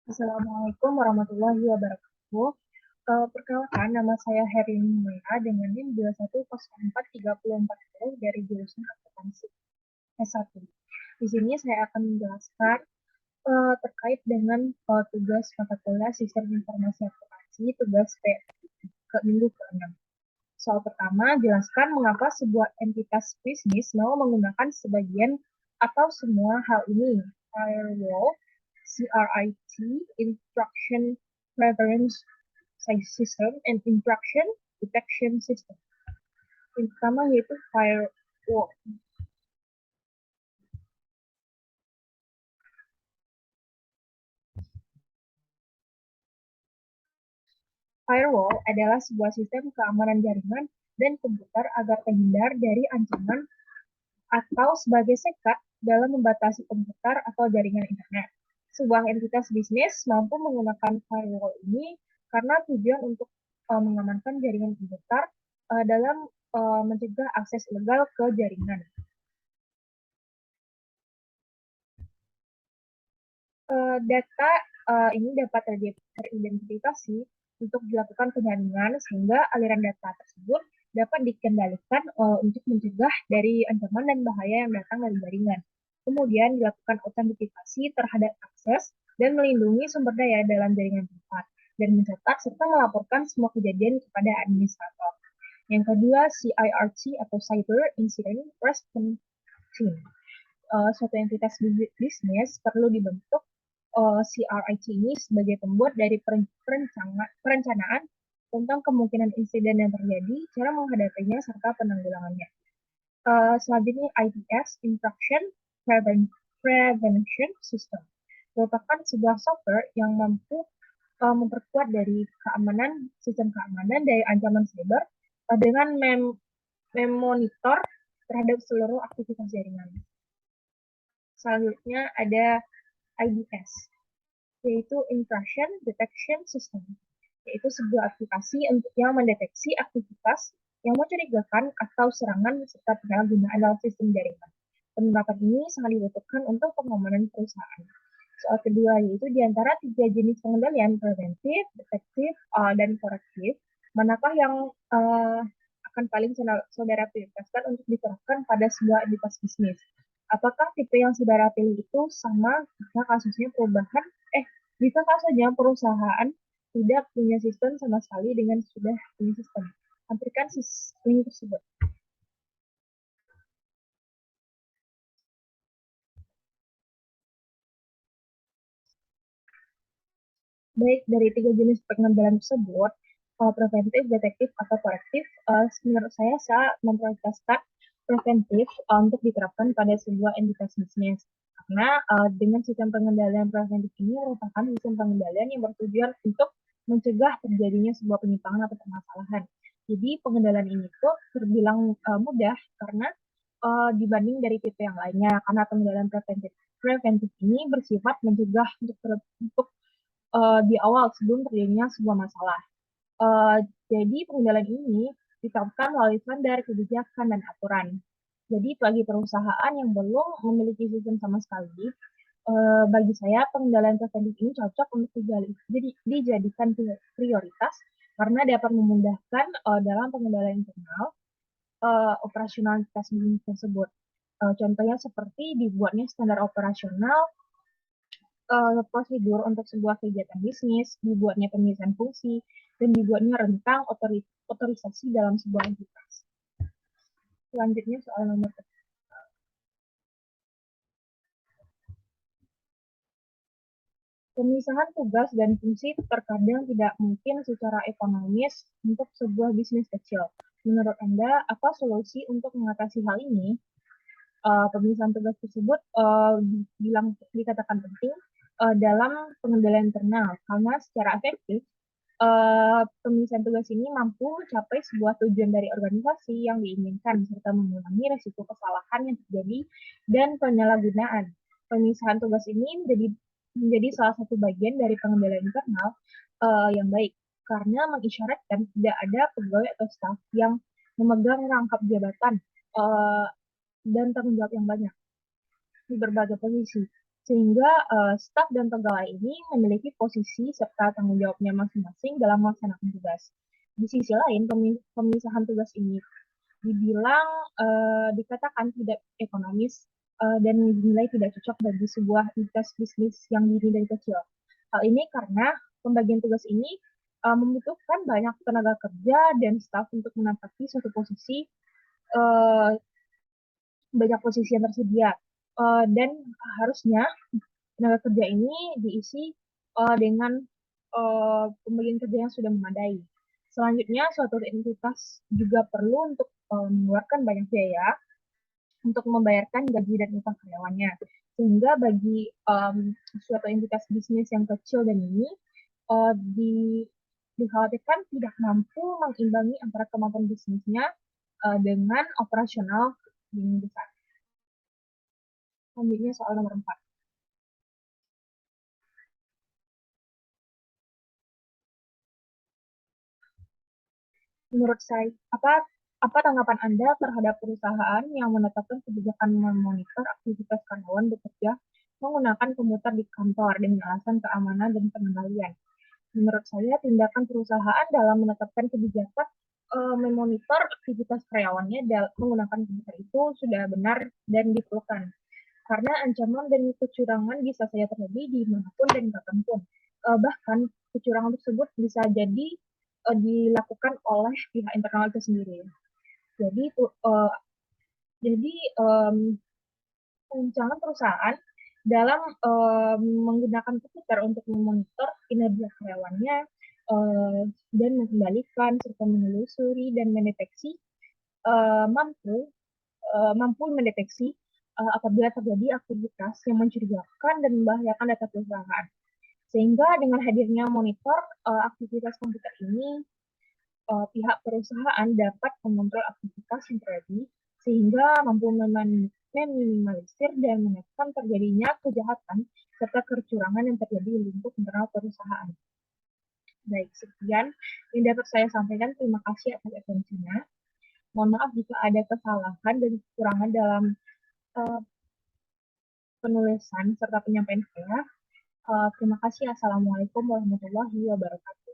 Assalamualaikum warahmatullahi wabarakatuh. Perkenalkan, nama saya Herini Mulia dengan NIM 21043040 dari jurusan akuntansi S1. Di sini saya akan menjelaskan terkait dengan tugas mata kuliah Sistem Informasi Akuntansi, tugas ke minggu ke-6. Soal pertama, jelaskan mengapa sebuah entitas bisnis mau menggunakan sebagian atau semua hal ini. Firewall, CRIT, Intrusion Preference System, and Intrusion Detection System. Yang pertama yaitu firewall. Firewall adalah sebuah sistem keamanan jaringan dan komputer agar terhindar dari ancaman atau sebagai sekat dalam membatasi komputer atau jaringan internet. Sebuah entitas bisnis mampu menggunakan firewall ini karena tujuan untuk mengamankan jaringan komputer dalam mencegah akses ilegal ke jaringan. Data ini dapat teridentifikasi untuk dilakukan penyaringan sehingga aliran data tersebut dapat dikendalikan untuk mencegah dari ancaman dan bahaya yang datang dari jaringan. Kemudian dilakukan autentifikasi terhadap akses dan melindungi sumber daya dalam jaringan privat dan mencatat serta melaporkan semua kejadian kepada administrator. Yang kedua, CIRT atau Cyber Incident Response Team. Suatu entitas bisnis perlu dibentuk CRIT ini sebagai pembuat dari perencanaan tentang kemungkinan insiden yang terjadi, cara menghadapinya, serta penanggulangannya. Selanjutnya IPS, Intrusion Prevention System, merupakan sebuah software yang mampu memperkuat dari sistem keamanan dari ancaman cyber dengan memonitor terhadap seluruh aktivitas jaringan. Selanjutnya ada IDS, yaitu Intrusion Detection System, yaitu sebuah aplikasi untuk yang mendeteksi aktivitas yang mencurigakan atau serangan serta penyalahgunaan dalam sistem jaringan. Penerapan ini sangat dibutuhkan untuk pengamanan perusahaan. Soal kedua yaitu di antara tiga jenis pengendalian preventif, detektif, dan korektif, manakah yang akan paling saudara prioritaskan untuk diterapkan pada sebuah entitas bisnis? Apakah tipe yang saudara pilih itu sama jika kasusnya jika kasusnya perusahaan tidak punya sistem sama sekali dengan sudah punya sistem? Amplikan link tersebut. Baik, dari tiga jenis pengendalian tersebut, preventif, detektif, atau korektif, menurut saya memprioritaskan preventif untuk diterapkan pada sebuah entitas bisnis. Karena dengan sistem pengendalian preventif ini merupakan sistem pengendalian yang bertujuan untuk mencegah terjadinya sebuah penyimpangan atau permasalahan. Jadi pengendalian ini tuh terbilang mudah karena dibanding dari tipe yang lainnya. Karena pengendalian preventif ini bersifat mencegah untuk di awal sebelum terjadinya sebuah masalah. Uh, jadi pengendalian ini diterapkan melalui standar, kebijakan, dan aturan. Jadi bagi perusahaan yang belum memiliki sistem sama sekali, bagi saya pengendalian preventif ini cocok untuk dijadikan prioritas karena dapat memudahkan dalam pengendalian internal operasionalitas bisnis tersebut. Contohnya seperti dibuatnya standar operasional, prosedur untuk sebuah kegiatan bisnis, dibuatnya pemilihan fungsi, dan dibuatnya rentang otorisasi dalam sebuah entitas. Selanjutnya soal nomor pemisahan tugas dan fungsi terkadang tidak mungkin secara ekonomis untuk sebuah bisnis kecil. Menurut Anda, apa solusi untuk mengatasi hal ini? Pemisahan tugas tersebut dikatakan penting dalam pengendalian internal karena secara efektif pemisahan tugas ini mampu mencapai sebuah tujuan dari organisasi yang diinginkan serta mengurangi risiko kesalahan yang terjadi dan penyalahgunaan. Pemisahan tugas ini menjadi salah satu bagian dari pengendalian internal yang baik karena mengisyaratkan tidak ada pegawai atau staf yang memegang rangkap jabatan dan tanggung jawab yang banyak di berbagai posisi. sehingga staf dan pegawai ini memiliki posisi serta tanggung jawabnya masing-masing dalam melaksanakan tugas. Di sisi lain, pemisahan tugas ini dibilang dikatakan tidak ekonomis dan dinilai tidak cocok bagi sebuah entitas bisnis yang diri dari kecil. Hal ini karena pembagian tugas ini membutuhkan banyak tenaga kerja dan staf untuk menempati suatu posisi, uh, banyak posisi yang tersedia. Dan harusnya tenaga kerja ini diisi dengan pembagian kerja yang sudah memadai. Selanjutnya, suatu entitas juga perlu untuk mengeluarkan banyak biaya untuk membayarkan gaji dan upah karyawannya. Sehingga bagi suatu entitas bisnis yang kecil dan ini uh, di, dikhawatirkan tidak mampu mengimbangi antara kemampuan bisnisnya dengan operasional yang besar. Selanjutnya soal nomor 4. Menurut saya, apa tanggapan Anda terhadap perusahaan yang menetapkan kebijakan memonitor aktivitas karyawan bekerja menggunakan komputer di kantor dengan alasan keamanan dan pengendalian? Menurut saya, tindakan perusahaan dalam menetapkan kebijakan memonitor aktivitas karyawannya menggunakan komputer itu sudah benar dan diperlukan. Karena ancaman dan kecurangan bisa saja terjadi di manapun dan kapanpun. Bahkan kecurangan tersebut bisa jadi dilakukan oleh pihak internal itu sendiri. Jadi, uh, jadi rancangan perusahaan dalam menggunakan komputer untuk memonitor kinerja karyawannya dan mengendalikan serta menelusuri dan mendeteksi mampu mampu mendeteksi apabila terjadi aktivitas yang mencurigakan dan membahayakan data perusahaan. Sehingga dengan hadirnya monitor aktivitas komputer ini, pihak perusahaan dapat mengontrol aktivitas yang terjadi sehingga mampu meminimalisir dan menekan terjadinya kejahatan serta kecurangan yang terjadi di lingkup internal perusahaan. Baik, sekian yang dapat saya sampaikan. Terima kasih atas atensinya. Mohon maaf jika ada kesalahan dan kekurangan dalam uh, penulisan serta penyampaian saya. Terima kasih. Assalamualaikum warahmatullahi wabarakatuh.